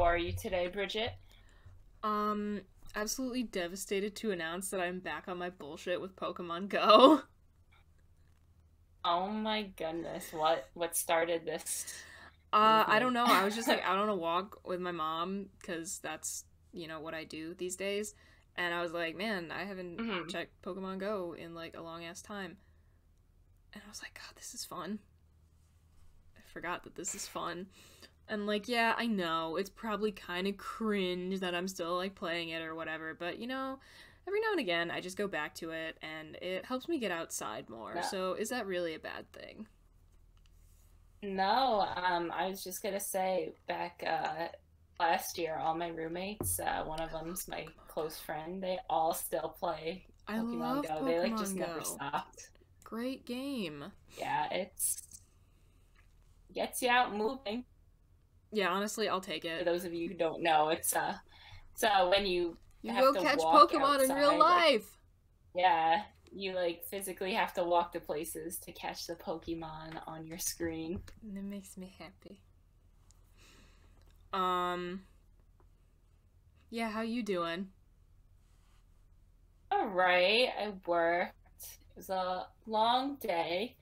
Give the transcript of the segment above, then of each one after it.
How are you today, Bridget? Absolutely devastated to announce that I'm back on my bullshit with Pokemon Go. Oh my goodness, what started this I movement? don't know. I was just like out on a walk with my mom because that's, what I do these days. And I was like, man, I haven't hmm checked Pokemon Go in like a long ass time. And I was like, God, this is fun. I forgot that this is fun. And like, yeah, I know it's probably kind of cringe that I'm still like playing it or whatever, but every now and again I just go back to it and it helps me get outside more. No, So is that really a bad thing? no. I was just gonna say back last year, all my roommates, one of them's my close friend, they all still play I Pokemon love Go. They like just Pokemon never Go. stopped. Great game. Yeah, it's gets you out moving. Yeah, honestly, I'll take For it. those of you who don't know, it's when you You have go to catch walk Pokemon in real outside, like life. yeah, you like physically have to walk to places to catch the Pokemon on your screen. And it makes me happy. Um, yeah, how you doing? All right, I worked. It was a long day,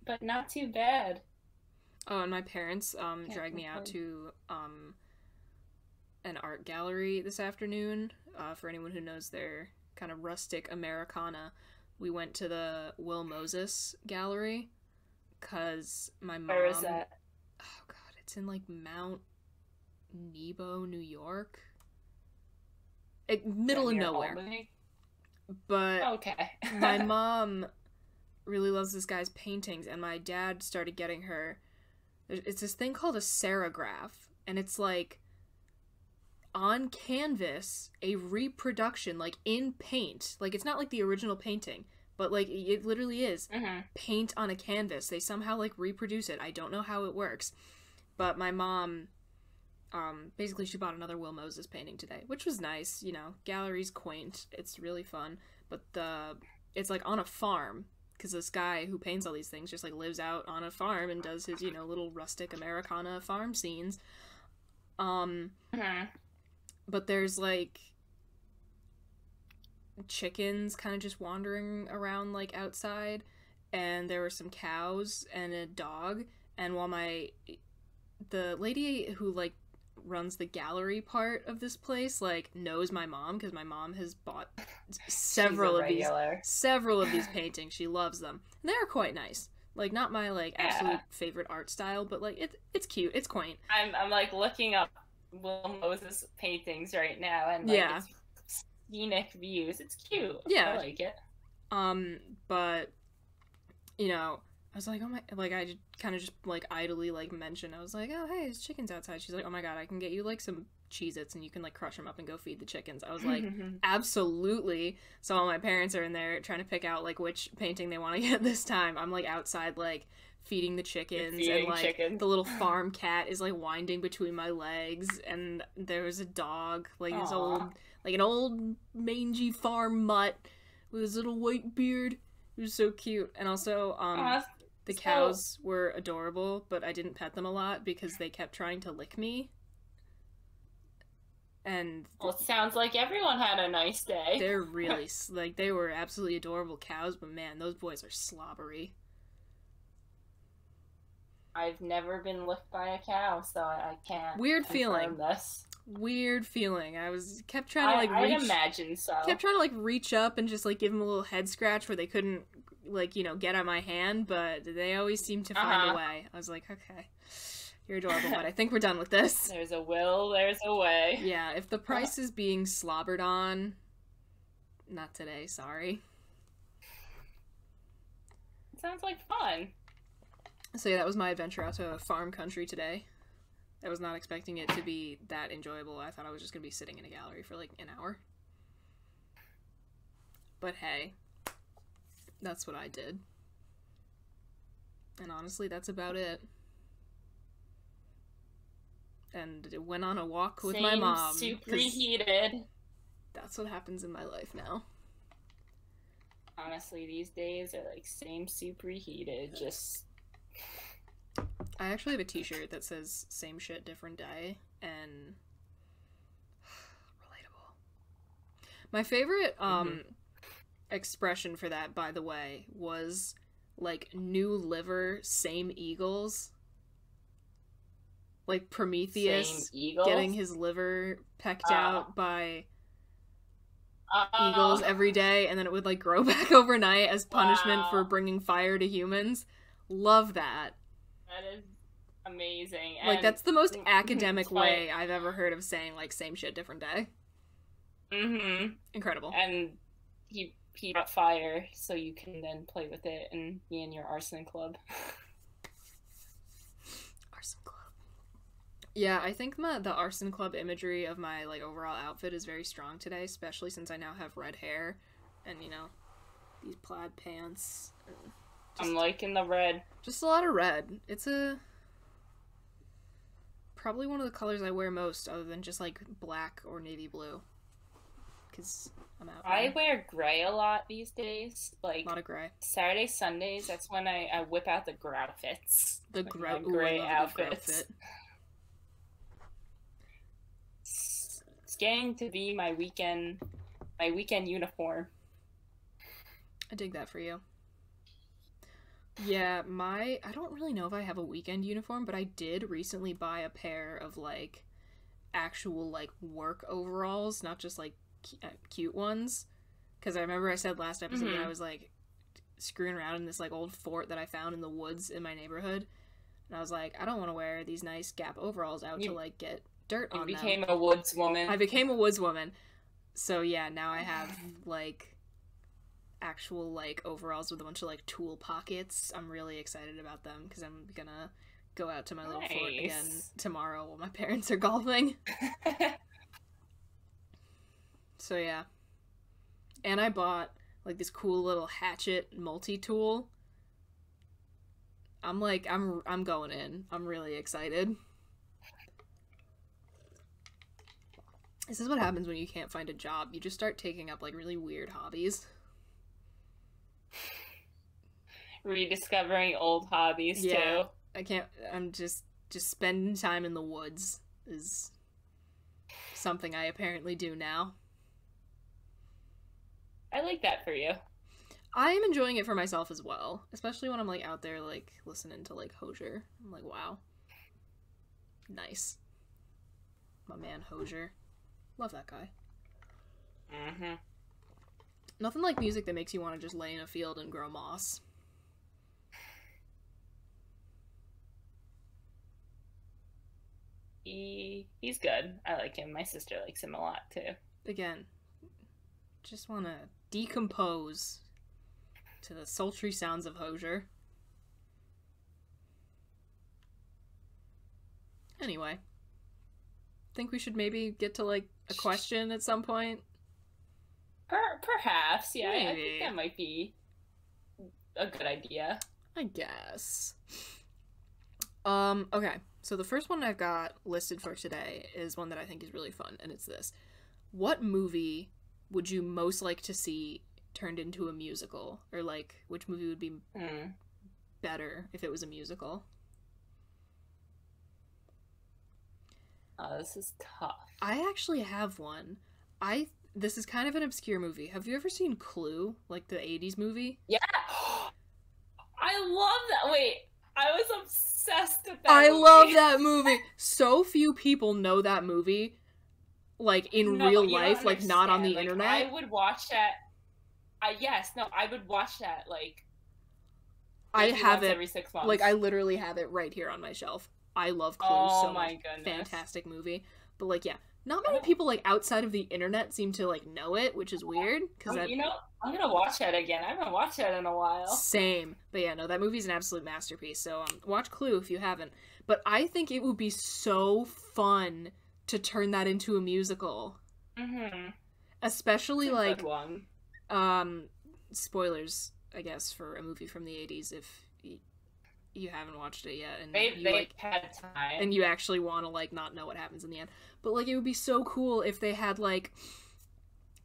but not too bad. Oh, and my parents Can't dragged me out complain. to an art gallery this afternoon. For anyone who knows their kind of rustic Americana, we went to the Will Moses gallery because my Where is mom. that? Oh God, it's in like Mount Nebo, New York, Is that middle of near nowhere. Albany? But Okay. my mom really loves this guy's paintings, and my dad started getting her. It's this thing called a serigraph, and it's like on canvas a reproduction like in paint, like it's not like the original painting, but like it literally is hmm paint on a canvas. They somehow like reproduce it. I don't know how it works, but my mom basically she bought another Will Moses painting today, which was nice. Gallery's quaint, it's really fun, but the it's like on a farm because this guy who paints all these things just like lives out on a farm and does his little rustic Americana farm scenes. um hmm but there's like chickens kind of just wandering around like outside, and there were some cows and a dog. And while the lady who like runs the gallery part of this place like knows my mom because my mom has bought She's a several of these regular. several of these paintings. She loves them, and they're quite nice. Like, not my like Yeah. absolute favorite art style, but like it's cute, it's quaint. I'm like looking up Will Moses paintings right now, and like Yeah. it's scenic views. It's cute. I Yeah. like it. But I was like, oh my, like I just kind of just like idly like mentioned, I was like, oh hey, there's chickens outside. She's like, oh my God, I can get you like some Cheez-Its and you can like crush them up and go feed the chickens. I was like, absolutely. So all my parents are in there trying to pick out like which painting they want to get this time. I'm like outside like feeding the You're chickens, and feeding like chickens. the little farm cat is like winding between my legs, and there was a dog, like this Aw. old, like an old mangy farm mutt with his little white beard. It was so cute. And also Aw. the So, cows were adorable, but I didn't pet them a lot because they kept trying to lick me. And well, it sounds like everyone had a nice day. they're really like they were absolutely adorable cows, but man, those boys are slobbery. I've never been licked by a cow, so I can't Weird feeling. confirm this. Weird feeling. I was kept trying to like I'd reach, imagine so. kept trying to like reach up and just like give them a little head scratch where they couldn't like get on my hand, but they always seemed to find a Uh way. I was like, okay, you're adorable, but I think we're done with this. There's a will, there's a way. Yeah, if the price is being slobbered on, not today, sorry. Sounds like fun. So yeah, that was my adventure out to farm country today. I was not expecting it to be that enjoyable. I thought I was just gonna be sitting in a gallery for like an hour. But hey, that's what I did. And honestly, that's about it. And went on a walk with my Same mom, soup 'cause reheated. that's what happens in my life now. Honestly, these days are like same soup reheated. Just I actually have a t-shirt that says same shit, different day, and relatable. My favorite expression for that, by the way, was like new liver, same eagles. Like Prometheus getting his liver pecked out by eagles every day, and then it would like grow back overnight as punishment for bringing fire to humans. Love that. That is amazing. Like, that's the most academic way I've ever heard of saying, like, same shit, different day. Mm-hmm. Incredible. And he brought fire so you can then play with it and be in your arson club. Arson club. Yeah, I think the arson club imagery of my, like, overall outfit is very strong today, especially since I now have red hair and, you know, these plaid pants. I'm liking the red. Just a lot of red. It's probably one of the colors I wear most, other than just, like, black or navy blue. Because I'm out. I wear gray a lot these days. Like, a lot of gray. Saturday, Sundays, that's when I whip out the growfits. The gray outfits. It's getting to be my weekend uniform. I dig that for you. Yeah, I don't really know if I have a weekend uniform, but I did recently buy a pair of, like, actual, like, work overalls, not just, like, cute ones. Because I remember I said last episode that I was, like, screwing around in this, like, old fort that I found in the woods in my neighborhood. And I was like, I don't want to wear these nice Gap overalls out to, like, get dirt on them. You became a woods woman. I became a woods woman. So, yeah, now I have, like, actual, like, overalls with a bunch of, like, tool pockets. I'm really excited about them because I'm gonna go out to my little fort again tomorrow while my parents are golfing. So yeah. And I bought, like, this cool little hatchet multi-tool. I'm going in. I'm really excited. This is what happens when you can't find a job. You just start taking up, like, really weird hobbies. Rediscovering old hobbies too. I'm just spending time in the woods is something I apparently do now. I like that for you. I am enjoying it for myself as well, especially when I'm, like, out there, like, listening to, like, Hosier. I'm like, wow. Nice. My man Hosier. Love that guy. Mm-hmm. Nothing like music that makes you want to just lay in a field and grow moss. He's good. I like him. My sister likes him a lot, too. Again, just want to decompose to the sultry sounds of Hosier. Anyway. Think we should maybe get to, like, a question at some point? Perhaps, yeah. Maybe. I think that might be a good idea. I guess. Okay. So the first one I've got listed for today is one that I think is really fun, and it's this. What movie would you most like to see turned into a musical? Or, like, which movie would be better if it was a musical? Oh, this is tough. I actually have one. This is kind of an obscure movie. Have you ever seen Clue? Like, the 80s movie? Yeah! I love that! Wait, I was obsessed with that I movie. love that movie! So few people know that movie, like, in real life, like, not on the internet. I would watch that. I would watch that, like, I have it every 6 months. Like, I literally have it right here on my shelf. I love Clue so much. Goodness. Fantastic movie. But, like, yeah. Not many people, like, outside of the internet seem to, like, know it, which is weird. You know, I'm gonna watch that again. I haven't watched that in a while. Same. But yeah, no, that movie's an absolute masterpiece. So, watch Clue if you haven't. But I think it would be so fun to turn that into a musical. Mm-hmm. Especially, That's a like, good one. Spoilers, I guess, for a movie from the 80s if you haven't watched it yet, and they've like, had time, and you actually want to, like, not know what happens in the end. But, like, it would be so cool if they had, like,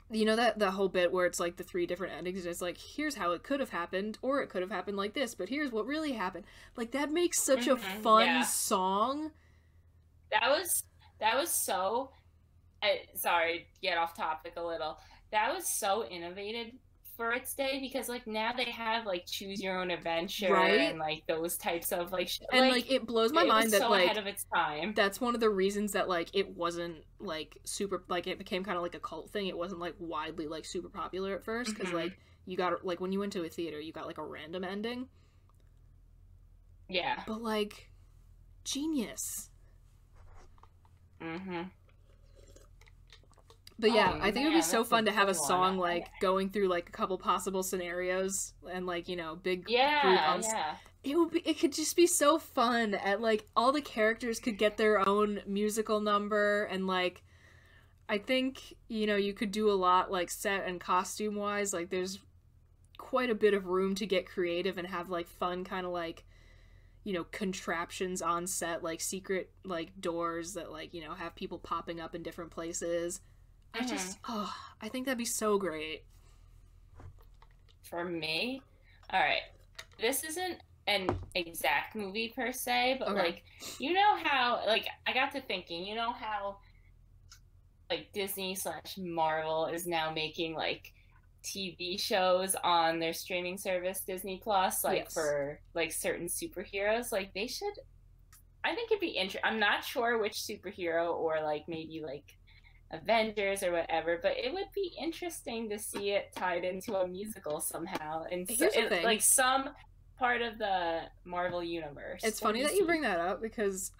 you know that the whole bit where it's like the 3 different endings, and it's like, here's how it could have happened, or it could have happened like this, but here's what really happened. Like, that makes such a fun song. That was so, sorry, get off topic a little. That was so innovative for its day, because like now they have like choose your own adventure, right? And like those types of like and like it blows my mind that so like ahead of its time. That's one of the reasons that like it wasn't like super, like it became kind of like a cult thing. It wasn't like widely like super popular at first, because like you got like when you went to a theater you got like a random ending. Yeah, but like genius. But yeah, I think it would be so fun to have a song like going through like a couple possible scenarios and like, you know, big group on... It could just be so fun, at like all the characters could get their own musical number, and like I think, you know, you could do a lot like set and costume wise. Like there's quite a bit of room to get creative and have like fun kind of like, you know, contraptions on set, like secret like doors that like, you know, have people popping up in different places. I think that'd be so great. For me, all right, this isn't an exact movie per se, but like, you know how, like, I got to thinking, you know how like Disney/Marvel is now making like TV shows on their streaming service Disney Plus, like for like certain superheroes. Like they should, I think it'd be interesting. I'm not sure which superhero, or like maybe like Avengers or whatever, but it would be interesting to see it tied into a musical somehow, and like some part of the Marvel universe. It's funny that you bring that up, because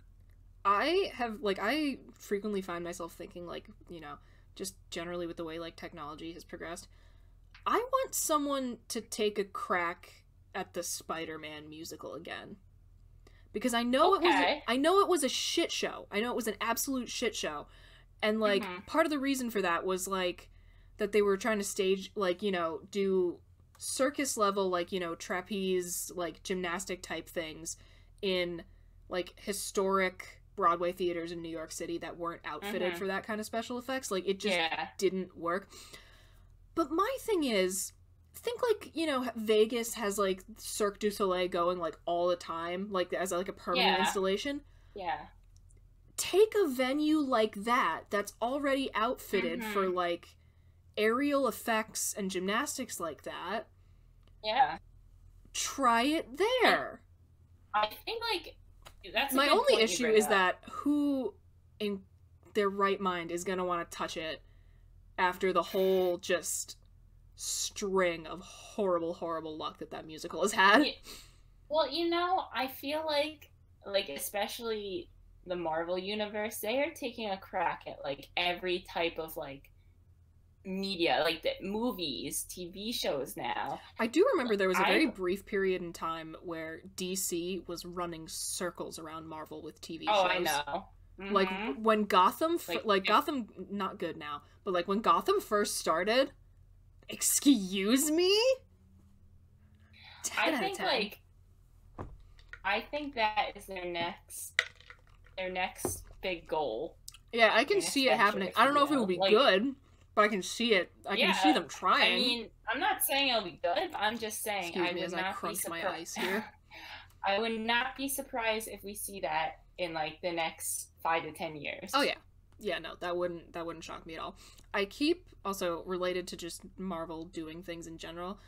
I frequently find myself thinking, like, you know, just generally with the way like technology has progressed, I want someone to take a crack at the Spider-Man musical again, because I know it was a shit show. I know it was an absolute shit show. And, like, part of the reason for that was, like, that they were trying to stage, like, you know, do circus-level, like, you know, trapeze, like, gymnastic-type things in, like, historic Broadway theaters in New York City that weren't outfitted for that kind of special effects. Like, it just didn't work. But my thing is, think, like, you know, Vegas has, like, Cirque du Soleil going, like, all the time, like, as, like, a permanent installation. Yeah. Take a venue like that that's already outfitted for like aerial effects and gymnastics like that. Yeah. Try it there. I think like that's my only issue is that who in their right mind is going to want to touch it after the whole just string of horrible luck that musical has had. Well, you know, I feel like especially the Marvel universe, they are taking a crack at like every type of like media, like the movies, TV shows now. I do remember there was a very brief period in time where DC was running circles around Marvel with TV shows. Oh, I know. Like when Gotham, Gotham, not good now, but like when Gotham first started, excuse me? 10 I think that is their next big goal. Yeah, I can see it happening. I don't know if it will be good, but I can see it. I can see them trying. I mean, I'm not saying it'll be good. I'm just saying I would not crunch my ice here. I would not be surprised if we see that in like the next 5 to 10 years. Oh yeah, no, that wouldn't shock me at all. I keep also related to just Marvel doing things in general.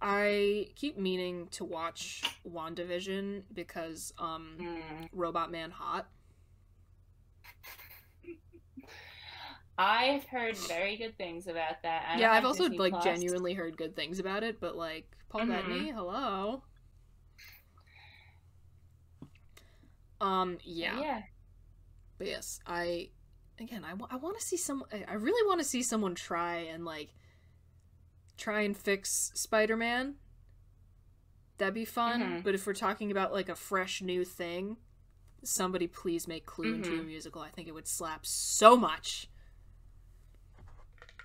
I keep meaning to watch WandaVision because Robot Man hot. I've heard very good things about that. Yeah, I've also Disney Plus. Genuinely heard good things about it, but like Paul Bettany, hello. Yeah. But yes, I want to see I really want to see someone try and fix Spider-Man. That'd be fun. But if we're talking about like a fresh new thing, somebody please make Clue into a musical. I think it would slap so much.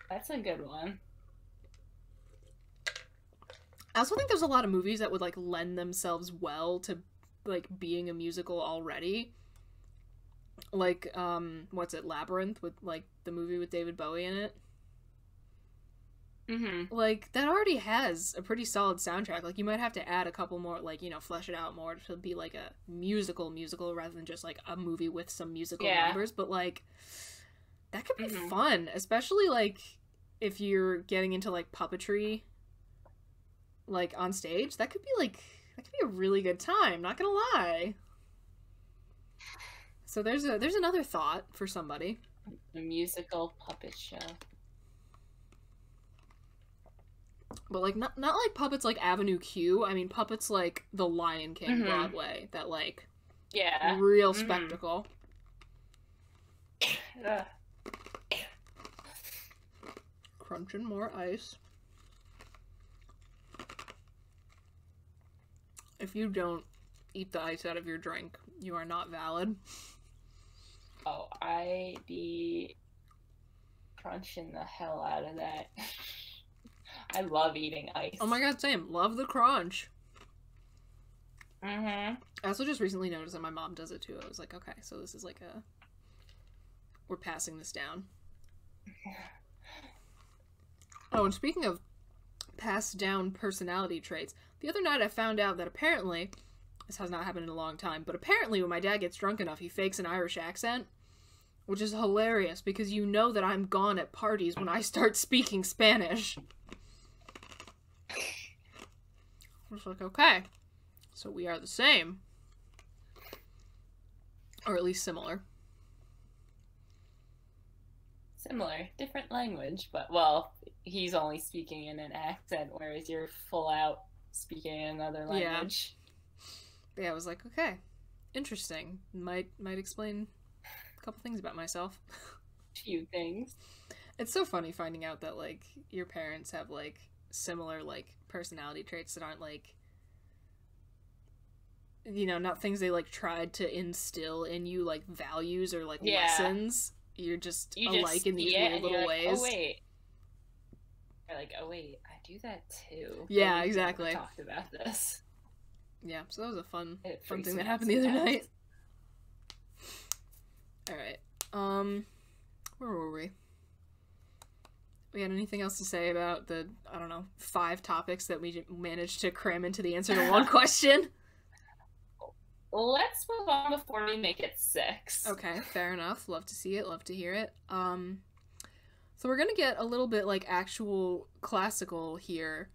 That's a good one. I also think there's a lot of movies that would like lend themselves well to like being a musical already. Like what's it, Labyrinth, with like the movie with David Bowie in it. Mm-hmm. Like, that already has a pretty solid soundtrack. Like, you might have to add a couple more, like, you know, flesh it out more to be, like, a musical rather than just, like, a movie with some musical numbers. But, like, that could be fun. Especially, like, if you're getting into, like, puppetry, like, on stage. That could be a really good time. Not gonna lie. So there's another thought for somebody. A musical puppet show. But, like, not like puppets like Avenue Q. I mean, puppets like The Lion King Broadway. That, like, real spectacle. Crunching more ice. If you don't eat the ice out of your drink, you are not valid. Oh, I be crunching the hell out of that. I love eating ice. Oh my god, same. Love the crunch. I also just recently noticed that my mom does it too. I was like, okay, so this is like we're passing this down. Oh, and speaking of passed down personality traits, the other night I found out that apparently, this has not happened in a long time, but apparently when my dad gets drunk enough, he fakes an Irish accent, which is hilarious because you know that I'm gone at parties when I start speaking Spanish. I was like, okay, so we are the same. Or at least similar. Similar. Different language, but, well, he's only speaking in an accent, whereas you're full out speaking in another language. Yeah, I was like, okay, interesting. Might explain a couple things about myself. Few things. It's so funny finding out that, like, your parents have, like, similar, like, personality traits that aren't, like, you know, not things they, like, tried to instill in you, like, values or, like, lessons. You're just alike in these weird little ways. Oh, wait. You're like, oh, wait, I do that, too. Yeah, exactly. We talked about this. Yeah, so that was a fun thing that happened the other night. Alright. Where were we? We had anything else to say about the, I don't know, 5 topics that we managed to cram into the answer to one question? Let's move on before we make it 6. Okay, fair enough. Love to see it. Love to hear it. So we're gonna get a little bit, like, actual classical here.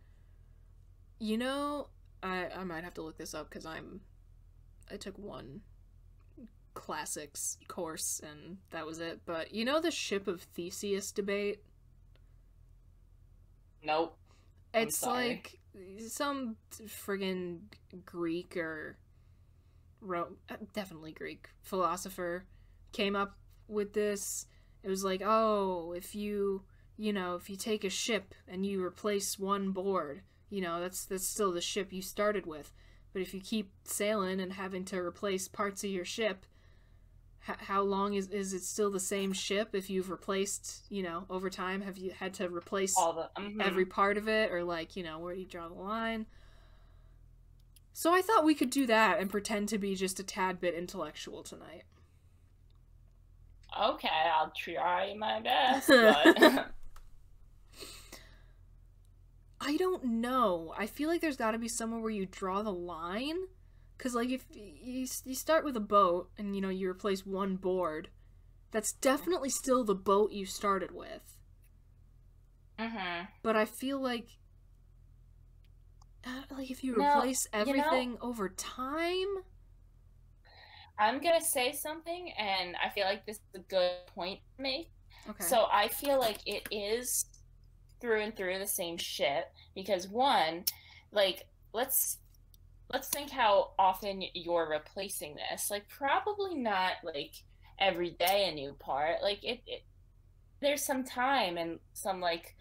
You know, I might have to look this up because I took one classics course and that was it. But you know the ship of Theseus debate? Nope. It's like some friggin' Greek or definitely Greek philosopher came up with this. It was like, oh, if you take a ship and you replace one board, you know, that's still the ship you started with. But if you keep sailing and having to replace parts of your ship, how long is it still the same ship if you've replaced, you know, over time? Have you had to replace every part of it? Or, like, you know, where do you draw the line? So I thought we could do that and pretend to be just a tad bit intellectual tonight. Okay, I'll try my best, but... I don't know. I feel like there's gotta be somewhere where you draw the line. Because, like, if you start with a boat and, you know, you replace one board, that's definitely still the boat you started with. But I feel like if you replace everything over time... I'm gonna say something, and I feel like this is a good point to make. Okay. So I feel like it is through and through the same ship, because one, like, let's think how often you're replacing this. Like, probably not, like, every day a new part. Like, there's some time and some, like,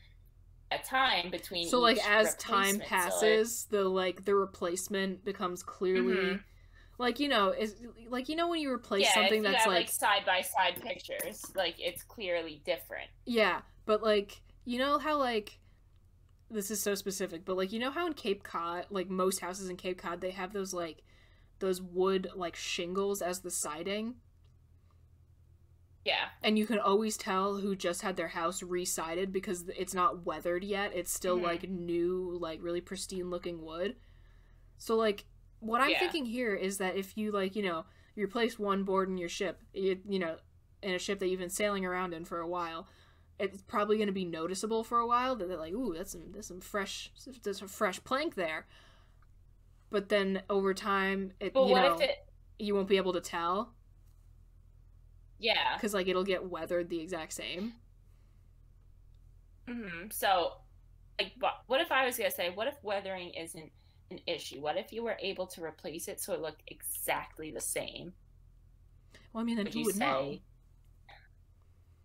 a time between so, like, as time passes, so, like, the replacement becomes clearly like, you know, when you replace something that's like side by side pictures, like, it's clearly different. Yeah, but, like, you know how, like, this is so specific, but, like, you know how in Cape Cod, like, most houses in Cape Cod, they have those, like, those wood, like, shingles as the siding? Yeah. And you can always tell who just had their house re-sided because it's not weathered yet. It's still, like, new, like, really pristine-looking wood. So, like, what I'm thinking here is that if you, like, you know, you replace one board in your ship, you know, in a ship that you've been sailing around in for a while, it's probably going to be noticeable for a while that they're like, ooh, there's some fresh plank there. But then over time, you won't be able to tell. Yeah. Because, like, it'll get weathered the exact same. So, like, what if I was going to say, what if weathering isn't an issue? What if you were able to replace it so it looked exactly the same? Well, I mean, then who would know?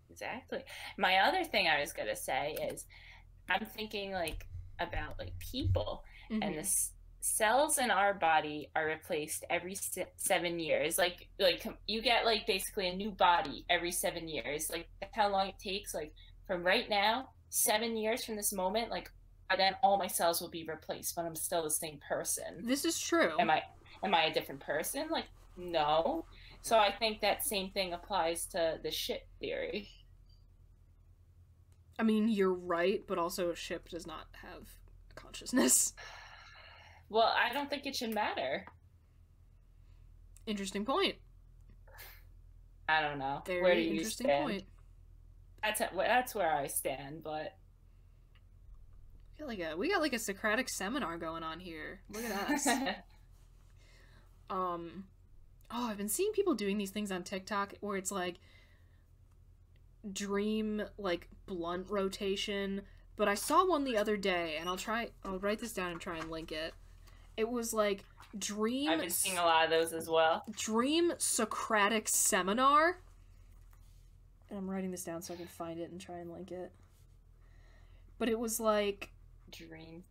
Exactly. My other thing I was going to say is, I'm thinking, like, about, like, people. And the cells in our body are replaced every 7 years. Like you get, like, basically a new body every 7 years. Like, that's how long it takes. Like, from right now, 7 years from this moment, like, then all my cells will be replaced, but I'm still the same person. This is true. Am I a different person? Like, no. So I think that same thing applies to the ship theory. I mean, you're right, but also a ship does not have consciousness. Well, I don't think it should matter. Interesting point. I don't know. Very where do you interesting stand? Point. That's where I stand, but we got like a Socratic Seminar going on here. Look at us. I've been seeing people doing these things on TikTok where it's like dream, like, blunt rotation, but I saw one the other day, and I'll write this down and try and link it. It was like dream. I've been seeing a lot of those as well. Dream Socratic Seminar. And I'm writing this down so I can find it and try and link it. But it was like dream.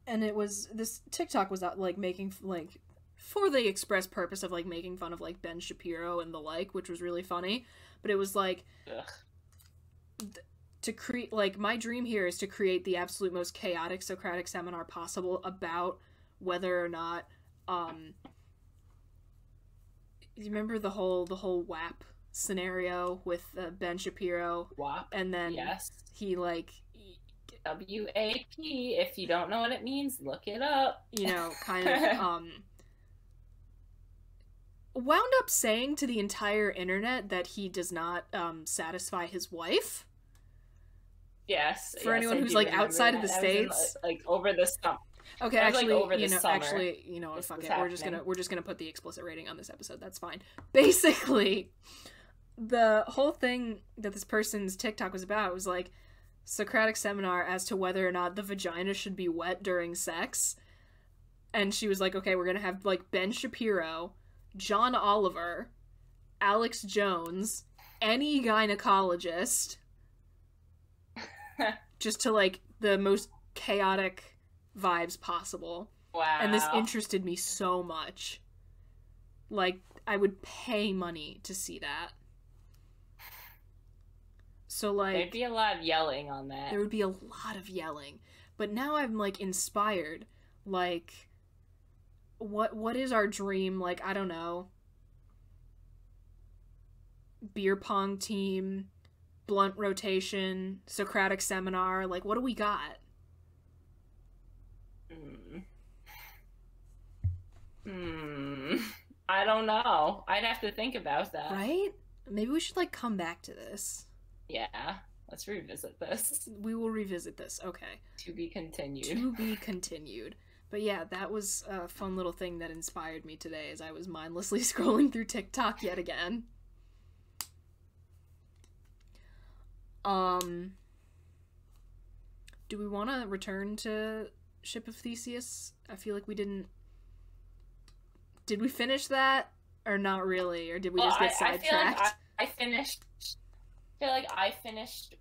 And it was, this TikTok was like making, like, for the express purpose of, like, making fun of, like, Ben Shapiro and the like, which was really funny. But it was like, to create, like, my dream here is to create the absolute most chaotic Socratic Seminar possible about whether or not, you remember the whole WAP scenario with Ben Shapiro? WAP? And then he, like... WAP, if you don't know what it means, look it up. You know, kind of, wound up saying to the entire internet that he does not, satisfy his wife. Yes. For anyone who's, like, outside of the States. Like, over the summer. Okay, actually, you know, fuck it. We're just gonna put the explicit rating on this episode. That's fine. Basically, the whole thing that this person's TikTok was about was, like, Socratic Seminar as to whether or not the vagina should be wet during sex. And she was like, okay, we're gonna have, like, Ben Shapiro, John Oliver, Alex Jones, any gynecologist, just to, like, the most chaotic vibes possible. Wow. And this interested me so much. Like, I would pay money to see that. So, like... There'd be a lot of yelling on that. There would be a lot of yelling. But now I'm, like, inspired. Like, what is our dream? Like, I don't know. Beer pong team, blunt rotation, Socratic Seminar. Like, what do we got? I don't know. I'd have to think about that. Right? Maybe we should, like, come back to this. Yeah. Let's revisit this. We will revisit this. Okay. To be continued. To be continued. But yeah, that was a fun little thing that inspired me today as I was mindlessly scrolling through TikTok yet again. Do we want to return to Ship of Theseus? I feel like we didn't... Did we finish that? Or not really? Or did we just get sidetracked? I feel like I finished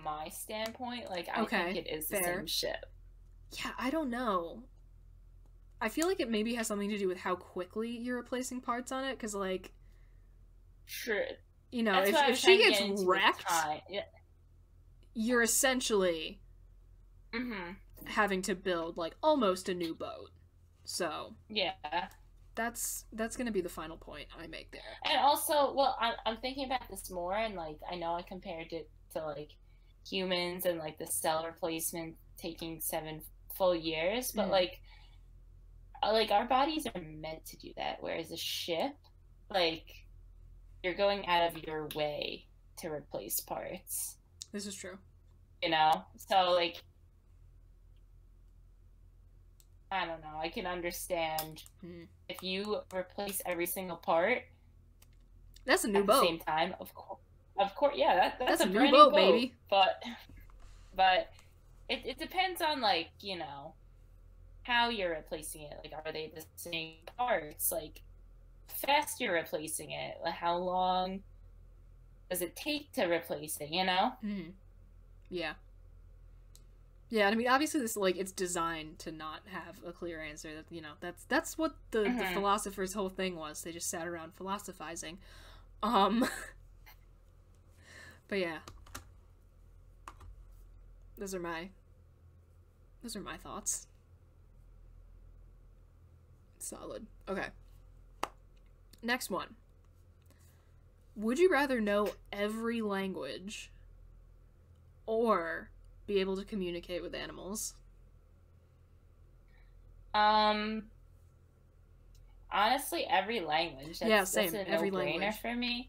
my standpoint. Like, I think it is the same ship. Yeah, I don't know. I feel like it maybe has something to do with how quickly you're replacing parts on it, because, like... Sure. You know, if she gets wrecked, you're essentially having to build, like, almost a new boat. So... Yeah. that's gonna be the final point I make there. And also, well, I'm thinking about this more, and like I know I compared it to like humans and like the cell replacement taking 7 full years, but like our bodies are meant to do that, whereas a ship, like, you're going out of your way to replace parts. This is true. You know? So, like, I don't know. I can understand if you replace every single part. That's a new boat. At the same time, of course, yeah, that's a new brand boat, new boat, baby. But it depends on, like, you know, how you're replacing it. Like, are they the same parts? Like, fast you're replacing it. Like, how long does it take to replace it, you know? Yeah. Yeah, I mean, obviously this, like, it's designed to not have a clear answer. That, you know, that's what the philosopher's whole thing was. They just sat around philosophizing. But yeah. Those are my thoughts. Solid. Okay. Next one. Would you rather know every language or be able to communicate with animals? Honestly, every language. That's a every no-brainer language for me.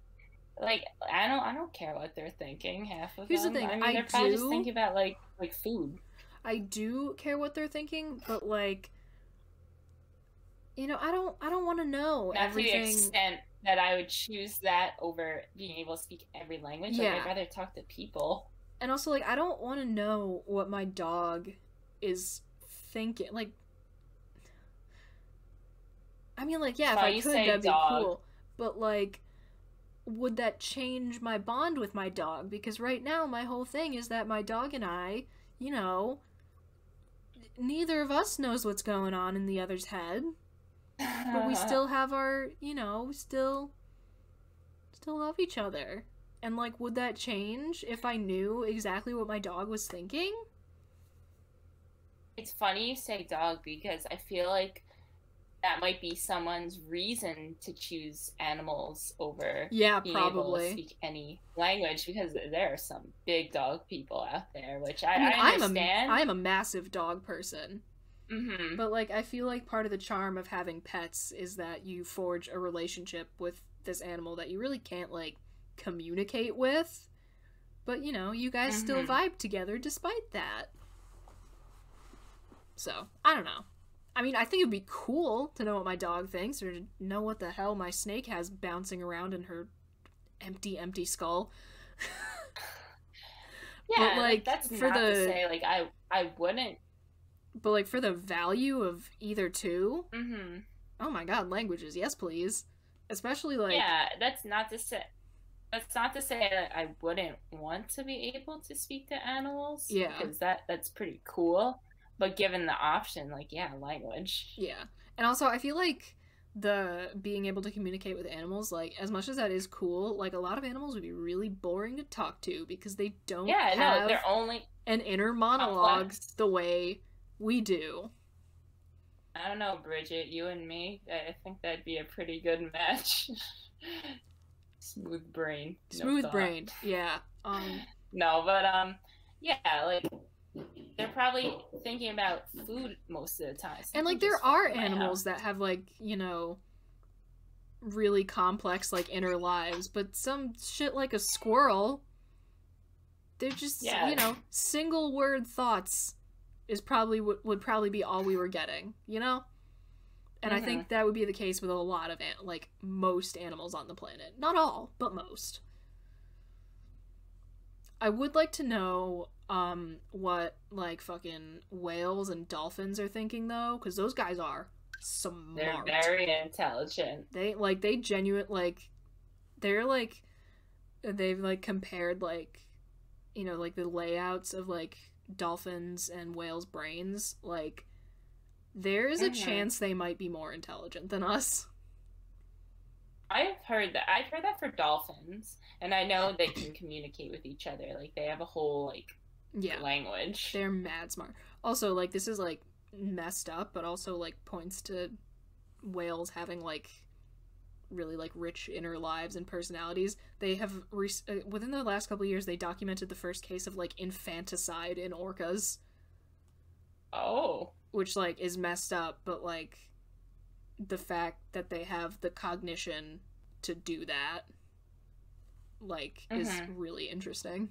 Like, I don't care what they're thinking. Half of Here's them. the thing. I mean, they're probably just thinking about like food. I do care what they're thinking, but like, you know, I don't want to know everything. Not to the extent that I would choose that over being able to speak every language. Yeah. Like, I'd rather talk to people. And also, like, I don't want to know what my dog is thinking. Like, I mean, like, yeah, if I could, that'd be cool. But, like, would that change my bond with my dog? Because right now, my whole thing is that my dog and I, you know, neither of us knows what's going on in the other's head. But we still have our, you know, we still love each other. And, like, would that change if I knew exactly what my dog was thinking? It's funny you say dog, because I feel like that might be someone's reason to choose animals over being able to speak any language, because there are some big dog people out there, which I understand. I'm a massive dog person. But, like, I feel like part of the charm of having pets is that you forge a relationship with this animal that you really can't, like, communicate with. But, you know, you guys still vibe together despite that. So, I don't know. I mean, I think it'd be cool to know what my dog thinks, or to know what the hell my snake has bouncing around in her empty skull. Yeah, but, like, that's for not to say, like, I wouldn't. But, like, for the value of either two, oh my god, languages, yes please. Especially, like... Yeah, that's not to say that I wouldn't want to be able to speak to animals. Yeah. Because that's pretty cool. But given the option, like, yeah, language. Yeah. And also, I feel like the being able to communicate with animals, like, as much as that is cool, like, a lot of animals would be really boring to talk to because they don't have they're only an inner monologue the way we do. I don't know, Bridget, you and me, I think that'd be a pretty good match. Smooth brain. Smooth brain, yeah. No, but, yeah, like, they're probably thinking about food most of the time. And, like, there are animals that have, like, you know, really complex, like, inner lives, but some shit like a squirrel, they're just, you know, single word thoughts is would probably be all we were getting, you know? And I think that would be the case with a lot of, like, most animals on the planet. Not all, but most. I would like to know, what, like, fucking whales and dolphins are thinking, though, because those guys are smart. They're very intelligent. They genuine, like, they're, like, they've, like, compared, like, you know, like, the layouts of, like, dolphins and whales' brains. Like, there is a chance they might be more intelligent than us. I've heard that for dolphins, and I know they can communicate with each other. Like, they have a whole, like, language. They're mad smart. Also, like, this is, like, messed up, but also, like, points to whales having, like, really, like, rich inner lives and personalities. They have, within the last couple of years, they documented the first case of, like, infanticide in orcas. Oh. Which, like, is messed up, but, like, the fact that they have the cognition to do that, like, is really interesting.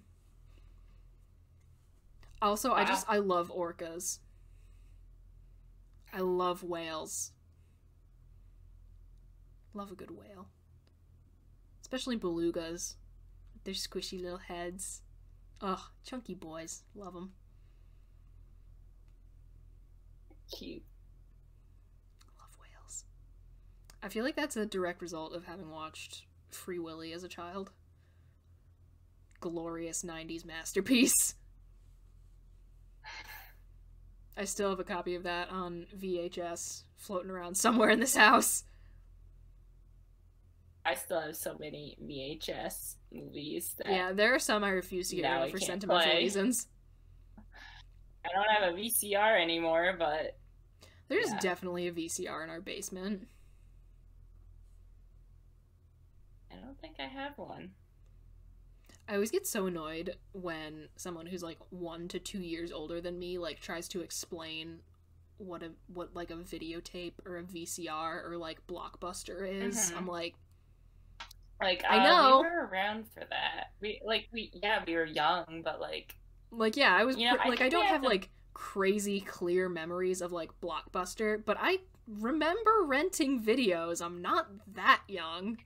Also, wow. I love orcas. I love whales. Love a good whale. Especially belugas. With their squishy little heads. Ugh, chunky boys. Love them. Cute. Love whales. I feel like that's a direct result of having watched Free Willy as a child. Glorious 90s masterpiece. I still have a copy of that on VHS floating around somewhere in this house. I still have so many VHS movies. Yeah, there are some I refuse to get rid of for sentimental reasons. I don't have a VCR anymore, but... There's definitely a VCR in our basement. I don't think I have one. I always get so annoyed when someone who's, like, 1 to 2 years older than me, like, tries to explain what like, a videotape or a VCR or, like, Blockbuster is. I'm like... Like, I know. We were around for that. We were young, but, like... Like, yeah, I was, I don't have, like, crazy clear memories of, like, Blockbuster, but I remember renting videos. I'm not that young.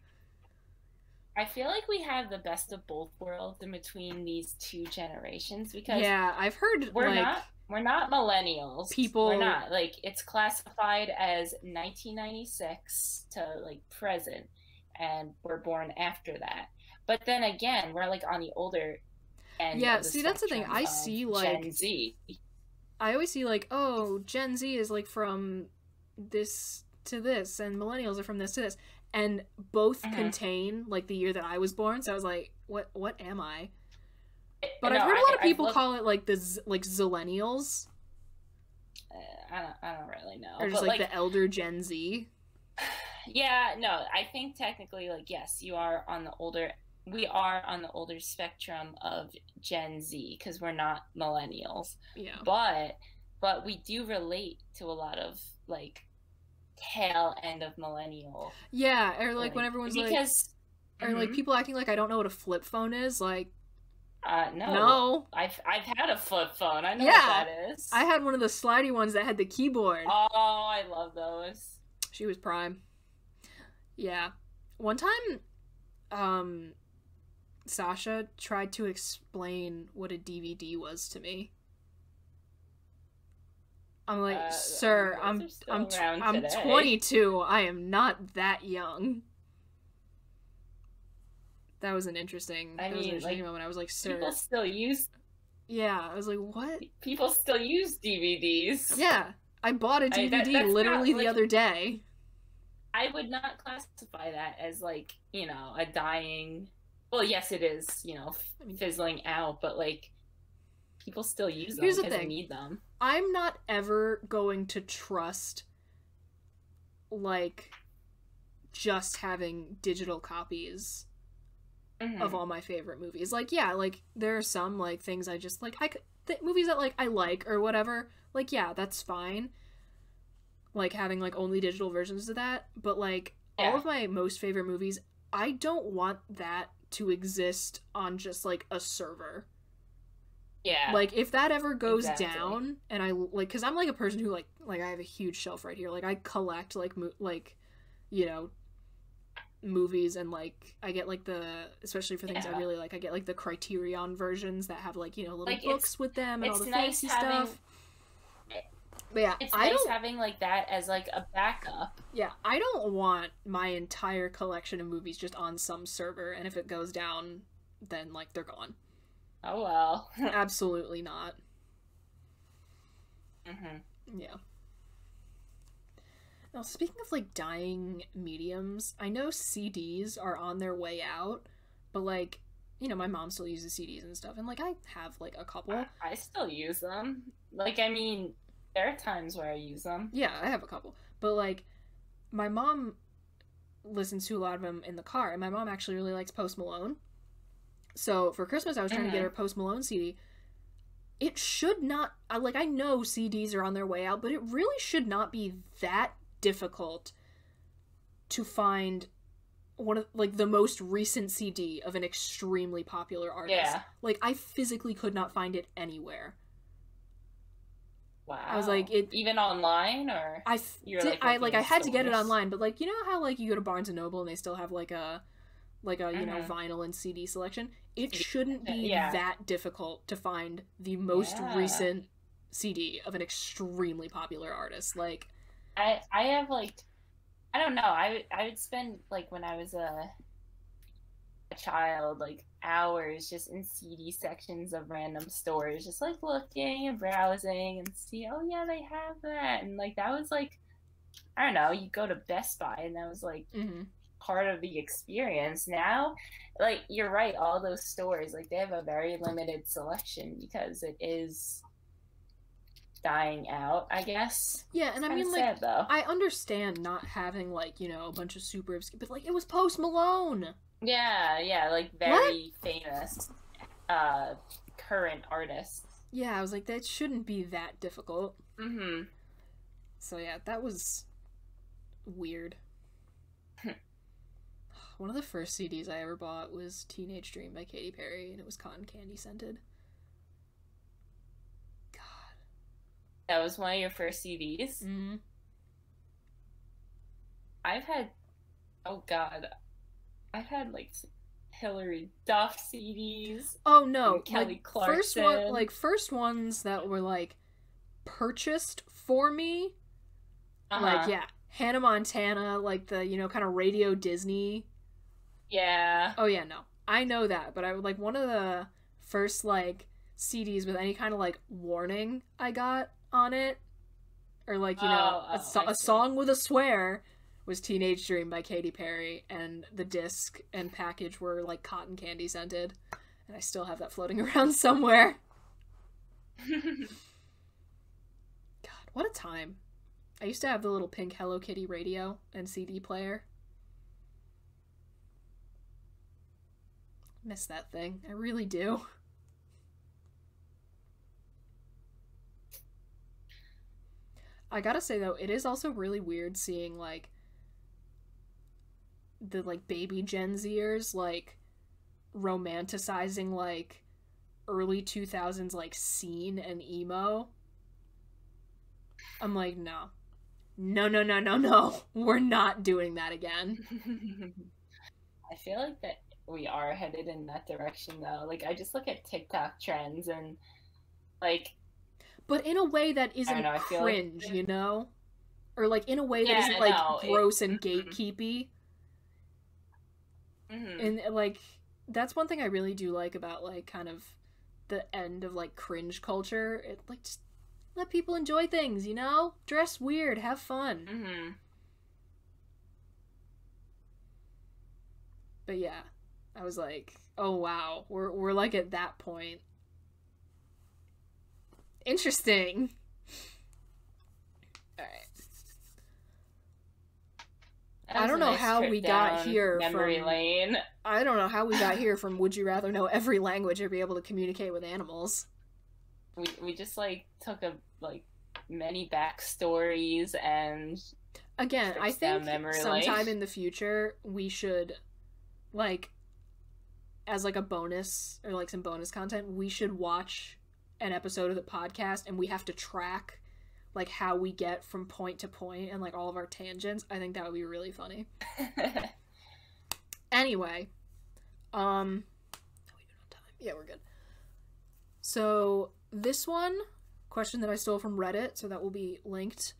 I feel like we have the best of both worlds in between these two generations, because... Yeah, I've heard, we're not millennials. We're not. Like, it's classified as 1996 to, like, present, and we're born after that. But then again, we're, like, on the older end. Yeah, see, that's the thing. I see, like... Gen Z. I always see, like, oh, Gen Z is, like, from this to this, and millennials are from this to this. And both contain, like, the year that I was born, so I was like, what am I? But I've heard a lot of people call it, like, Zillenials. I don't really know. Or just, like, the elder Gen Z. Yeah, no, I think technically, like, yes, we are on the older spectrum of Gen Z, because we're not millennials. Yeah. But we do relate to a lot of, like, tail end of millennial. Yeah, or, like, when everyone's, because, like... Or, like, people acting like I don't know what a flip phone is, like... No. I've had a flip phone. I know what that is. I had one of the slidey ones that had the keyboard. Oh, I love those. She was prime. Yeah. One time, Sasha tried to explain what a DVD was to me. I'm like, sir, I'm 22. I am not that young. That was an interesting moment. I was like, sir. People still use... Yeah, I was like, what? People still use DVDs. Yeah, I bought a DVD literally the other day. I would not classify that as, like, you know, a dying... Well, yes, it is, you know, fizzling out, but, like, people still use them because they need them. I'm not ever going to trust, like, just having digital copies of all my favorite movies. Like, yeah, like, there are some, like, things I just, like, movies that, like, I like or whatever, like, yeah, that's fine. Like, having, like, only digital versions of that, but, like, all of my most favorite movies, I don't want that to exist on just, like, a server. Yeah. Like, if that ever goes down, and I, like, because I'm, like, a person who, like, I have a huge shelf right here. Like, I collect, like, you know, movies, and, like, I get, like, especially for things I really like, I get, like, the Criterion versions that have, like, you know, little like, books with them and all the fancy stuff. But yeah, it's nice having, like, that as, like, a backup. Yeah, I don't want my entire collection of movies just on some server, and if it goes down, then, like, they're gone. Oh, well. Absolutely not. Yeah. Now, speaking of, like, dying mediums, I know CDs are on their way out, but, like, you know, my mom still uses CDs and stuff, and, like, I have, like, a couple. I still use them. Like, I mean... There are times where I use them. Yeah, I have a couple. But, like, my mom listens to a lot of them in the car, and my mom actually really likes Post Malone. So for Christmas, I was trying to get her Post Malone CD. It should not, like, I know CDs are on their way out, but it really should not be that difficult to find one of, like, the most recent CD of an extremely popular artist. Yeah. Like, I physically could not find it anywhere. Wow. I was like, even online, or I had to get it online, but, like, you know how, like, you go to Barnes and Noble and they still have like a you know, vinyl and CD selection? It shouldn't be that difficult to find the most recent CD of an extremely popular artist. Like, I have, like, I don't know, I would spend, like, when I was a child, like, hours just in CD sections of random stores, just, like, looking and browsing and see, oh yeah, they have that. And, like, that was, like, I don't know, you go to Best Buy and that was, like, part of the experience. Now, like, you're right, all those stores, like, they have a very limited selection because it is dying out, I guess. Yeah, and I mean, like, sad, though. I understand not having, like, you know, a bunch of super obscure, but, like, it was Post Malone. Yeah, like, very famous current artists. Yeah, I was like, that shouldn't be that difficult. So yeah, that was weird. One of the first CDs I ever bought was Teenage Dream by Katy Perry, and it was cotton candy scented. God. That was one of your first CDs? I've had, like, Hilary Duff CDs. Oh no, Kelly like, Clarkson. First ones that were, like, purchased for me. Like, yeah, Hannah Montana, like, the, you know, kind of Radio Disney. Yeah. Oh yeah, no, I know that, but I would, like, one of the first, like, CDs with any kind of, like, warning I got on it, or, like, you know, a song with a swear, was Teenage Dream by Katy Perry, and the disc and package were, like, cotton candy scented, and I still have that floating around somewhere. God, what a time. I used to have the little pink Hello Kitty radio and CD player. Miss that thing. I really do. I gotta say, though, it is also really weird seeing, like, the, like, baby Gen Zers, like, romanticizing, like, early 2000s, like, scene and emo. I'm like, no. No. We're not doing that again. I feel like that we are headed in that direction, though. Like, I just look at TikTok trends and, like... But in a way that isn't cringe, you know? Or, like, in a way that isn't, like, gross and gatekeepy. And, like, that's one thing I really do like about, like, kind of the end of, like, cringe culture. It, like, just let people enjoy things, you know? Dress weird, have fun. But yeah, I was like, oh wow, we're like at that point. Interesting. Alright. I don't know how we got here memory lane. I don't know how we got here from would you rather know every language or be able to communicate with animals. We just, like, took many backstories and again, I think sometime in the future we should, like, as, like, a bonus or, like, some bonus content, we should watch an episode of the podcast and we have to track, like, how we get from point to point and, like, all of our tangents. I think that would be really funny. Anyway, how are we doing on time? Yeah, we're good. So this question that I stole from Reddit, so that will be linked.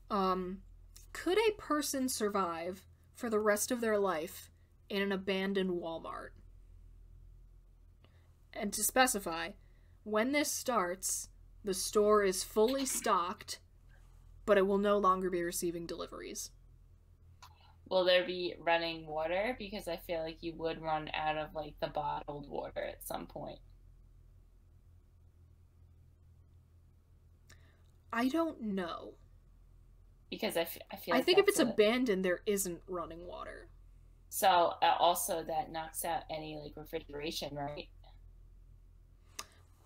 Could a person survive for the rest of their life in an abandoned Walmart? And to specify, when this starts, the store is fully stocked, but it will no longer be receiving deliveries. Will there be running water? Because I feel like you would run out of, like, the bottled water at some point. I don't know. Because I feel I like think if it's abandoned, there isn't running water. So also that knocks out any like refrigeration, right?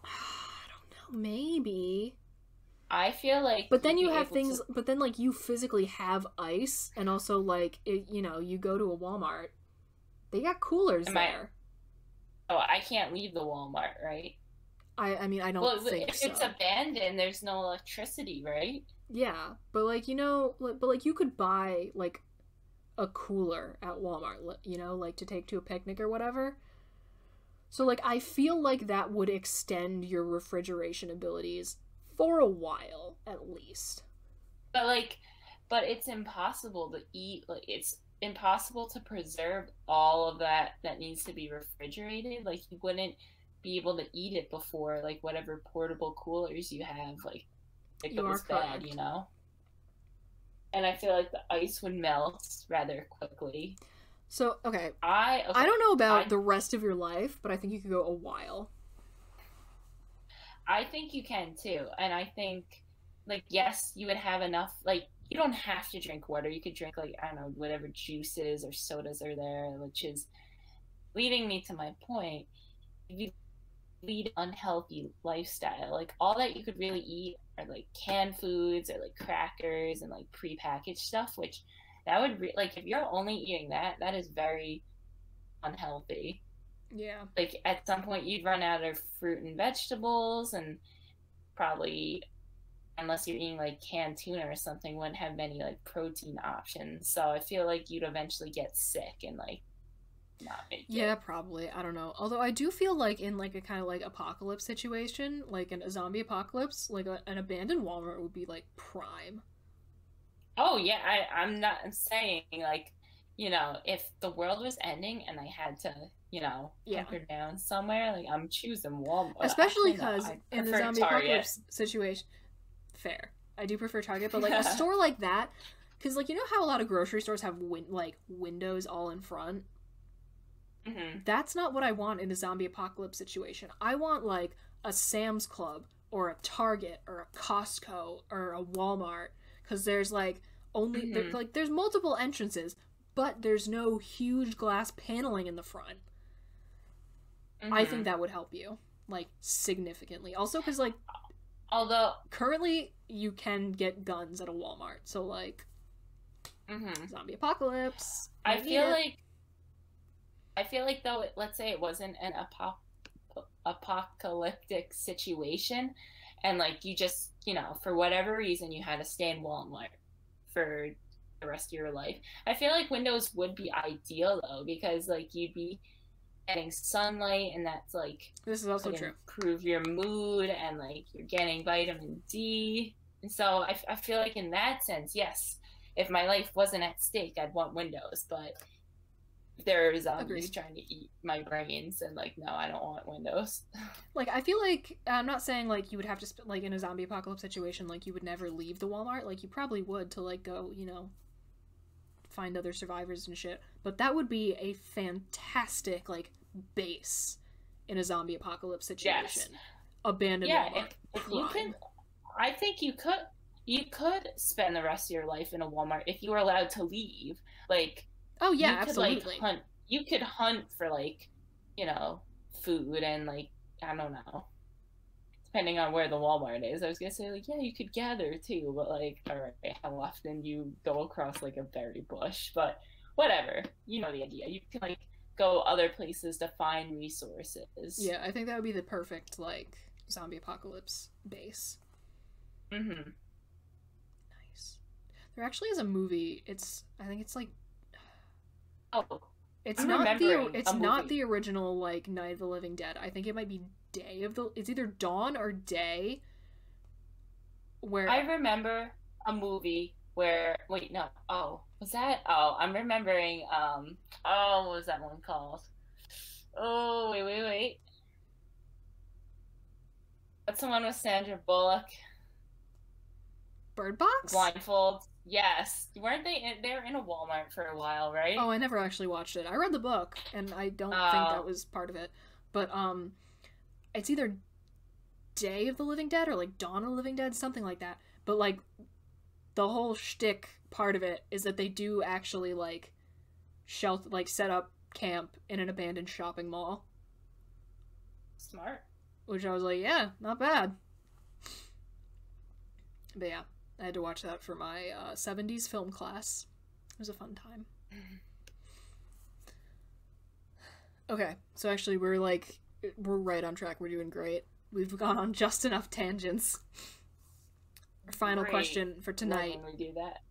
I don't know, maybe. I feel like, but then you have things. But then like you physically have ice, and also like you know, you go to a Walmart, they got coolers there. I can't leave the Walmart, right? I mean, I don't think if it's abandoned, there's no electricity, right? Yeah, but like, you know, but like you could buy like a cooler at Walmart, you know, like to take to a picnic or whatever. So like I feel like that would extend your refrigeration abilities for a while at least. But it's impossible to eat, like it's impossible to preserve all of that needs to be refrigerated. Like you wouldn't be able to eat it before like whatever portable coolers you have like it goes bad, you know? And I feel like the ice would melt rather quickly. So, okay. I don't know about the rest of your life, but I think you could go a while. I think you can too. And I think, like, yes, you would have enough, like, you don't have to drink water. You could drink, like, I don't know, whatever juices or sodas are there, which is leading me to my point. If you lead unhealthy lifestyle, like, all that you could really eat are, like, canned foods or, like, crackers and, like, prepackaged stuff, which that would, like, if you're only eating that, that is very unhealthy. Yeah. Like, at some point, you'd run out of fruit and vegetables, and probably, unless you're eating, like, canned tuna or something, wouldn't have many, like, protein options. So I feel like you'd eventually get sick and, like, not make it. Yeah, probably. I don't know. Although I do feel like in, like, a kind of, like, apocalypse situation, like, in a zombie apocalypse, like, an abandoned Walmart would be, like, prime. Oh, yeah, I'm not saying, like, you know, if the world was ending and I had to, you know, hunker down somewhere, like, I'm choosing Walmart. Especially because in the zombie apocalypse situation, fair. I do prefer Target, but, like, a store like that, because, like, you know how a lot of grocery stores have, like, windows all in front? Mm-hmm. That's not what I want in a zombie apocalypse situation. I want, like, a Sam's Club, or a Target, or a Costco, or a Walmart, because there's, like, only, there's multiple entrances, but there's no huge glass paneling in the front. Mm-hmm. I think that would help you, like, significantly. Also, because, like, although currently you can get guns at a Walmart, so, like, zombie apocalypse. I feel like though, let's say it wasn't an apocalyptic situation, and like you just, you know, for whatever reason you had to stay in Walmart for the rest of your life. I feel like windows would be ideal though, because like you'd be getting sunlight, and that's like, this is also true, improve your mood, and like you're getting vitamin D. And so I feel like in that sense, yes, if my life wasn't at stake, I'd want windows. But if there are zombies trying to eat my brains, and like, no, I don't want windows. Like, I feel like, I'm not saying like you would have to like in a zombie apocalypse situation, like you would never leave the Walmart. Like you probably would to like go, you know, find other survivors and shit. But that would be a fantastic like base in a zombie apocalypse situation. Yes. Abandoned Walmart. If you could, I think you could spend the rest of your life in a Walmart if you were allowed to leave. Like, oh yeah, absolutely. Like, you could hunt for like, you know, food, and like, I don't know, depending on where the Walmart is. I was gonna say like, yeah, you could gather too, but like, all right, how often you go across like a berry bush? But whatever, you know the idea. You can like go other places to find resources. Yeah, I think that would be the perfect like zombie apocalypse base. Mm-hmm. Nice. There actually is a movie. I think it's like, it's not the original like Night of the Living Dead. I think it might be it's either Dawn or Day. Where I remember a movie where I'm remembering what was that one called? Oh, wait. What's the one with Sandra Bullock? Bird Box? Blindfold. Yes. Weren't they were in a Walmart for a while, right? Oh, I never actually watched it. I read the book, and I don't think that was part of it. But, it's either Day of the Living Dead or, like, Dawn of the Living Dead, something like that. But, like, the whole shtick part of it is that they do actually, like, set up camp in an abandoned shopping mall. Smart. Which I was like, yeah, not bad. But yeah, I had to watch that for my 70s film class. It was a fun time. Okay, so actually we're right on track. We're doing great. We've gone on just enough tangents. Our final question for tonight. When we do that.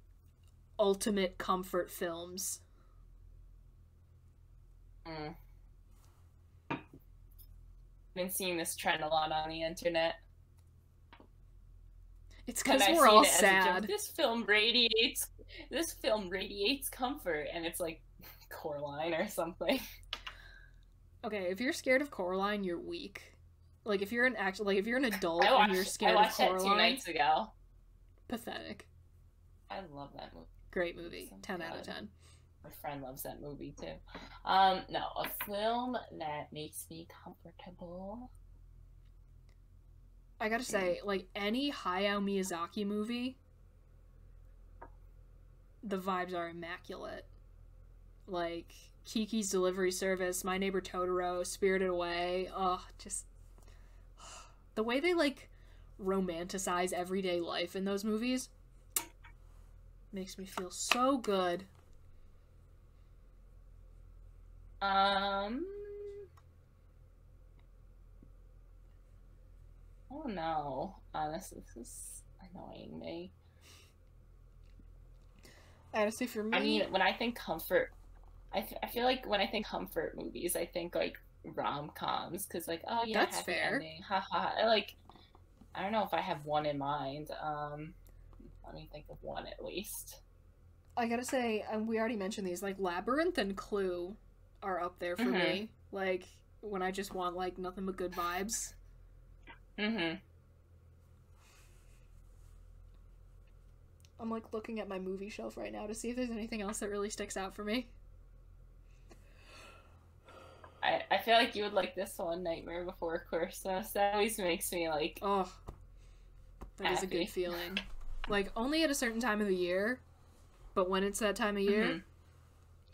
Ultimate comfort films. Been seeing this trend a lot on the internet. It's because we're all sad. This film radiates comfort, and it's like Coraline or something. Okay, if you're scared of Coraline, you're weak. Like if you're an adult and you're scared of Coraline. I watched that 2 nights ago. Pathetic. I love that movie. Great movie. 10 out of 10. My friend loves that movie too. No, a film that makes me comfortable. I gotta say, like, any Hayao Miyazaki movie, the vibes are immaculate. Like, Kiki's Delivery Service, My Neighbor Totoro, Spirited Away, just... the way they, like, romanticize everyday life in those movies makes me feel so good. Oh no. Honestly, this is annoying me. Honestly, for me... I mean, when I think comfort... I feel like when I think comfort movies, I think, like, rom-coms, because, like, oh, yeah, that's happy fair. ending, haha. Like, I don't know if I have one in mind. Let me think of one at least. I gotta say, we already mentioned these, like, Labyrinth and Clue are up there for me. Like, when I just want, like, nothing but good vibes. I'm, like, looking at my movie shelf right now to see if there's anything else that really sticks out for me. I feel like you would like this one, Nightmare Before Christmas. That always makes me, like... Oh. That is a good feeling. Like, only at a certain time of the year, but when it's that time of year...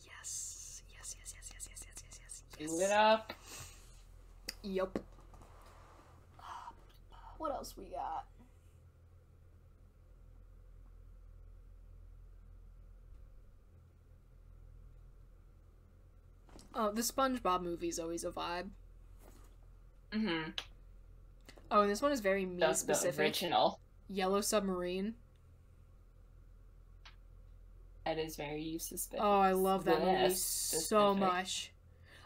Yes. Yes. Do it up. Yup. What else we got? Oh, the SpongeBob movie is always a vibe. Oh, and this one is very me-specific. The original. Yellow Submarine. That is very you-specific. Oh, I love that movie so much.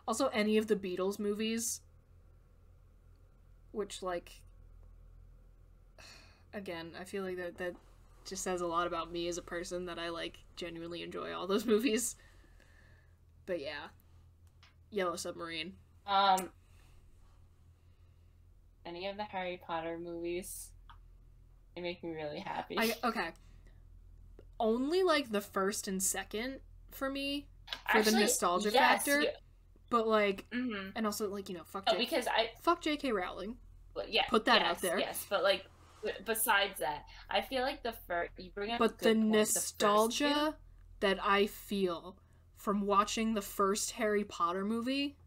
Also, any of the Beatles movies. Which, like... Again, I feel like that just says a lot about me as a person, that I, like, genuinely enjoy all those movies. But yeah. Yellow Submarine. Any of the Harry Potter movies, they make me really happy. Okay. Only, like, the first and second for me, for the nostalgia factor. Yeah. But, like, and also, like, you know, fuck J.K. Rowling. Well, yeah. Put that out there. Yes, but, like, besides that, I feel like the first, you bring up but the nostalgia that I feel from watching the first Harry Potter movie,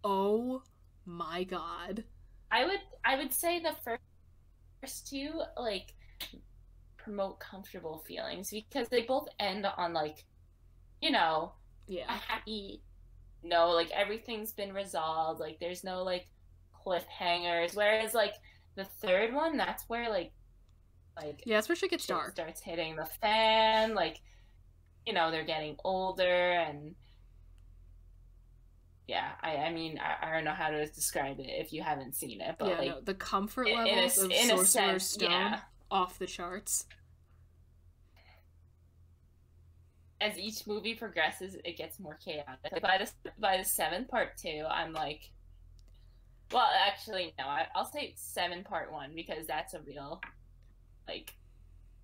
oh my god. I would say the first two, like, promote comfortable feelings, because they both end on, like, you know, a happy, like, everything's been resolved, like, there's no, like, cliffhangers, whereas, like, the third one, that's where, like, yeah, that's where shit gets dark. Starts hitting the fan, like, you know, they're getting older, and yeah, I mean, I don't know how to describe it if you haven't seen it, but yeah, like, the comfort levels of Sorcerer's Stone, off the charts. As each movie progresses, it gets more chaotic. Like, by the seventh part 2, I'm like, well, actually, no, I'll say 7 part 1, because that's a real, like,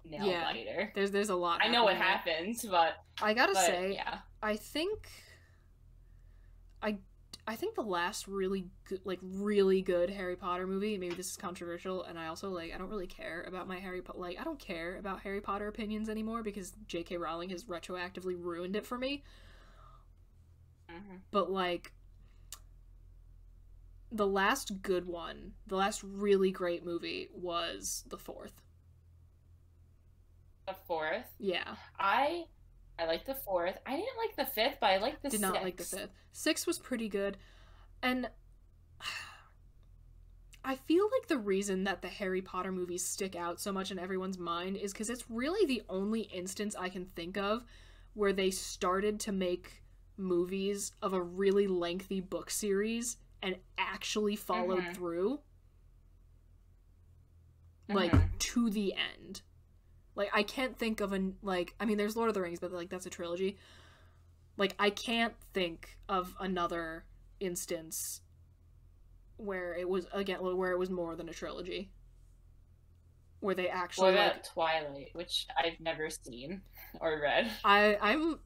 nail biter. There's a lot. I know what happens, but I gotta say, I think I think the last really good, like, really good Harry Potter movie, maybe this is controversial, and I also, like, I don't really care about my Harry Potter, like, I don't care about Harry Potter opinions anymore because J.K. Rowling has retroactively ruined it for me. But, like, the last good one, the last really great movie was the fourth. The fourth? Yeah. I liked the fourth. I didn't like the fifth, but I liked the Did sixth. not like the fifth. Six was pretty good. And I feel like the reason that the Harry Potter movies stick out so much in everyone's mind is because it's really the only instance I can think of where they started to make movies of a really lengthy book series and actually followed through. Like, to the end. Like, I can't think of there's Lord of the Rings, but, like, that's a trilogy. Like, I can't think of another instance where it was more than a trilogy. Where they actually, what about Twilight, which I've never seen or read? I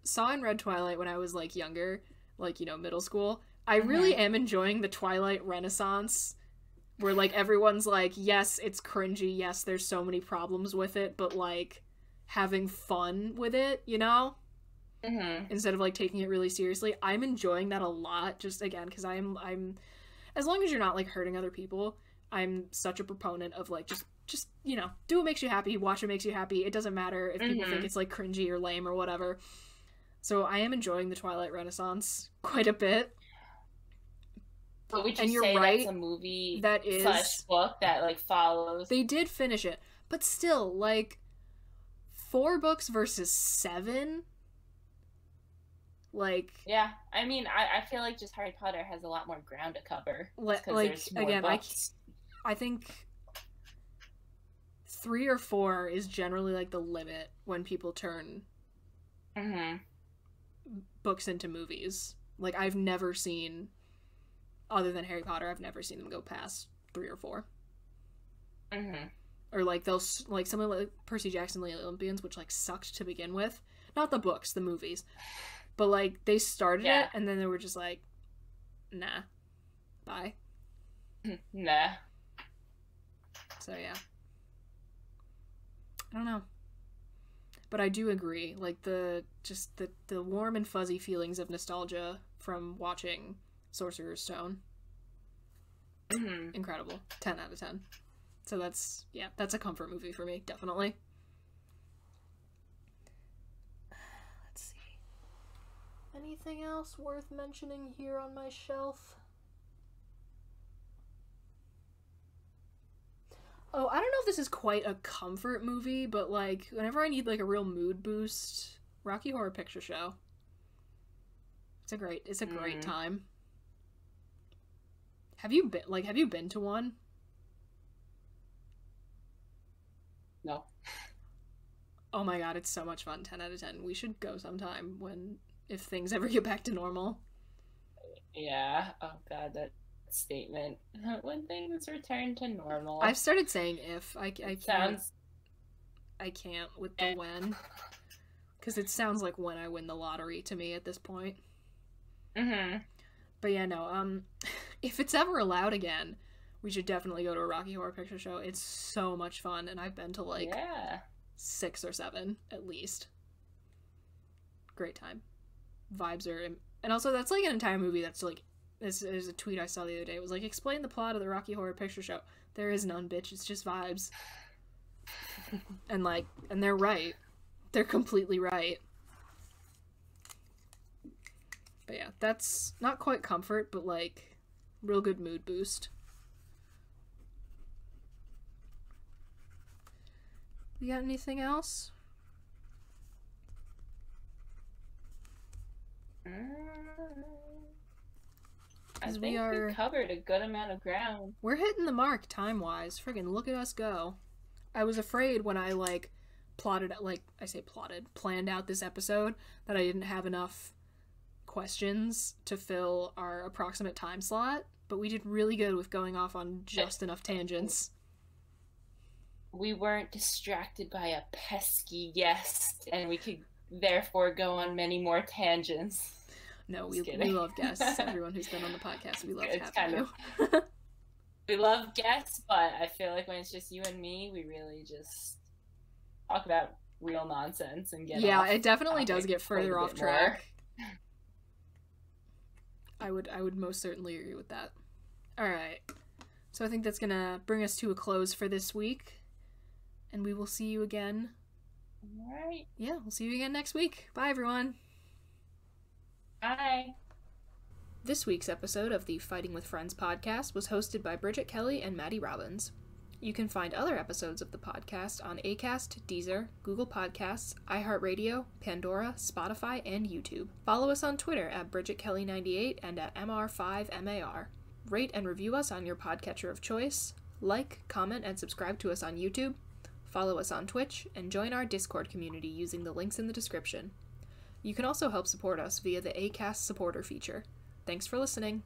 saw and read Twilight when I was, like, younger, like, middle school. I really am enjoying the Twilight Renaissance, where, like, everyone's like, yes, it's cringy, yes, there's so many problems with it, but, like, having fun with it, instead of, like, taking it really seriously. I'm enjoying that a lot, just, again, because I'm as long as you're not, like, hurting other people, I'm such a proponent of, like, just do what makes you happy, watch what makes you happy. It doesn't matter if people think it's, like, cringy or lame or whatever. So I am enjoying the Twilight Renaissance quite a bit. But would you say that's a movie that is slash book that, like, follows? They did finish it, but still, like, 4 books versus 7? Like... Yeah, I mean, I feel like just Harry Potter has a lot more ground to cover. Like, again, books. I think 3 or 4 is generally, like, the limit when people turn books into movies. Like, I've never seen... Other than Harry Potter, I've never seen them go past 3 or 4. Or, like, they'll, like, something like Percy Jackson and the Olympians, which, like, sucked to begin with. Not the books, the movies. But, like, they started it, and then they were just like, nah. Bye. Nah. So, yeah. I don't know. But I do agree. Like, the warm and fuzzy feelings of nostalgia from watching Sorcerer's Stone. Incredible. 10 out of 10. So that's a comfort movie for me, definitely. Let's see. Anything else worth mentioning here on my shelf? Oh, I don't know if this is quite a comfort movie, but, like, whenever I need, like, a real mood boost, Rocky Horror Picture Show. It's a great time. Have you been to one? No. Oh my god, it's so much fun. 10 out of 10. We should go sometime if things ever get back to normal. Yeah. Oh god, that statement. When things return to normal. I've started saying if. I can't with the when. Because it sounds like when I win the lottery to me at this point. But yeah, no, if it's ever allowed again, we should definitely go to a Rocky Horror Picture Show. It's so much fun, and I've been to, like, 6 or 7, at least. Great time. Vibes are... And also, that's, like, an entire movie that's, like... There's a tweet I saw the other day. It was like, explain the plot of the Rocky Horror Picture Show. There is none, bitch. It's just vibes. And, like... And they're right. They're completely right. But yeah, that's not quite comfort, but, like, real good mood boost. You got anything else? I think we covered a good amount of ground. We're hitting the mark time-wise. Friggin' look at us go. I was afraid when I, like, planned out this episode that I didn't have enough questions to fill our approximate time slot, but we did really good with going off on just enough tangents. We weren't distracted by a pesky guest, and we could therefore go on many more tangents. No, we love guests. Everyone who's been on the podcast, we love having you. We love guests, but I feel like when it's just you and me, we really just talk about real nonsense and get off it definitely does get further off track. I would most certainly agree with that. All right. So I think that's going to bring us to a close for this week. And we will see you again. All right. Yeah, we'll see you again next week. Bye, everyone. Bye. This week's episode of the Fighting with Friends podcast was hosted by Bridget Kelly and Maddie Robbins. You can find other episodes of the podcast on Acast, Deezer, Google Podcasts, iHeartRadio, Pandora, Spotify, and YouTube. Follow us on Twitter at BridgetKelly98 and at MR5MAR. Rate and review us on your podcatcher of choice. Like, comment, and subscribe to us on YouTube. Follow us on Twitch, and join our Discord community using the links in the description. You can also help support us via the Acast supporter feature. Thanks for listening.